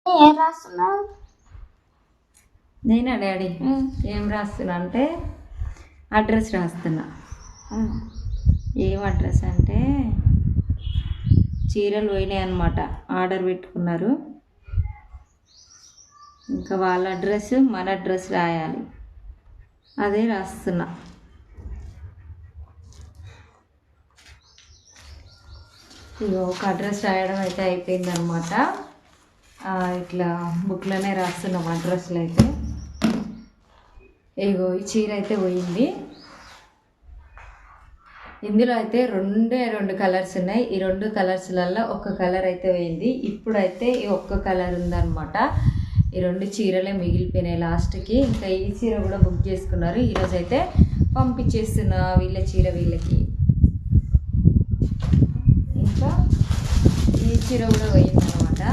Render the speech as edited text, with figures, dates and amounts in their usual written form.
ఏం రాస్తున్నావు? నేనా డాడీ ఏం రాస్తున్నా అంటే అడ్రస్ రాస్తున్నా. ఏం అడ్రస్ అంటే చీరలు పోయినాయి అన్నమాట, ఆర్డర్ పెట్టుకున్నారు. ఇంకా వాళ్ళ అడ్రస్ మన అడ్రస్ రాయాలి, అదే రాస్తున్నా. ఇగో ఒక అడ్రస్ రాయడం అయితే అయిపోయింది అనమాట. ఇట్లా బుక్లోనే రాస్తున్నాం అడ్రస్లు అయితే. ఇగో ఈ చీర అయితే పోయింది. ఇందులో అయితే రెండు కలర్స్ ఉన్నాయి. ఈ 2 కలర్స్లలో ఒక కలర్ అయితే పోయింది. ఇప్పుడైతే ఈ ఒక్క కలర్ ఉందన్నమాట. ఈ 2 చీరలే మిగిలిపోయినాయి లాస్ట్కి. ఇంకా ఈ చీర కూడా బుక్ చేసుకున్నారు. ఈరోజు అయితే పంపించేస్తున్నా వీళ్ళ చీర వీళ్ళకి. ఇంకా ఈ చీర కూడా పోయిందన్నమాట.